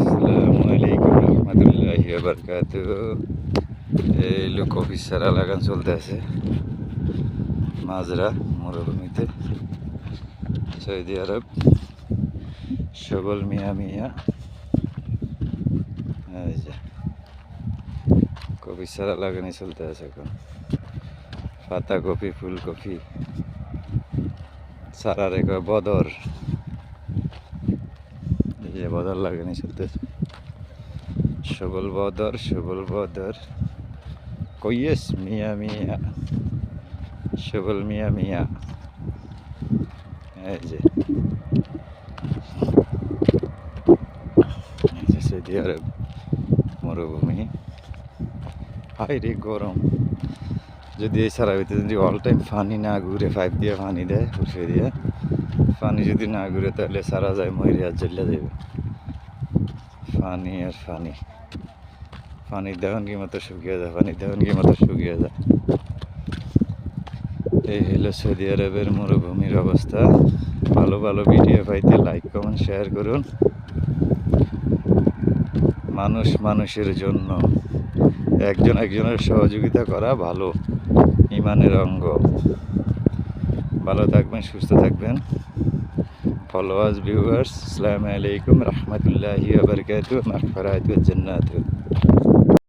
আসসালামু আলাইকুম রহমতুল্লাহি ওয়া বারাকাতুহু। এই লোক অফিসার লাগান চলতে আছে মাজরা মরুভূমিতে, সৌদি আরব। সবল মিয়া মিয়া, এই যে কফি সারা লাগানি চলতে আছে এখন। পাতা কপি, ফুলকপি, সারা রেখা বদর, এই যে বদর লাগানি চলতেছে। সবল বদর, সবল বদর, কইয়েস মিয়া মিয়া, সবল মিয়া মিয়া। এই যে সৌদি আরব মরুভূমি, হাইরে গরম। যদি এই সারা ভিতরে যদি অল টাইম পানি না ঘুরে, পাইপ দিয়ে পানি দেয় উঠে দিয়ে, পানি যদি না ঘুরে তাহলে সারা যায় মরিয়া জ্বলে যাবে। পানি আর পানি, পানি দেওয়ান কি মতো শুকিয়ে যায়, পানি দেওয়ান কি মতো শুকিয়ে যায়। এই হলো সৌদি আরবের মরুভূমির অবস্থা। ভালো ভালো ভিডিও পাইতে লাইক কমেন্ট শেয়ার করুন। মানুষ মানুষের জন্য, একজন একজনের সহযোগিতা করা ভালো, ইমানের অঙ্গ। ভালো থাকবেন, সুস্থ থাকবেন। ফলোয়ার্স, ভিউয়ার্স, আসসালামু আলাইকুম রহমতুল্লাহি ওয়া বারাকাতুহু, মাগফিরাতুহু ওয়া জান্নাতুহু।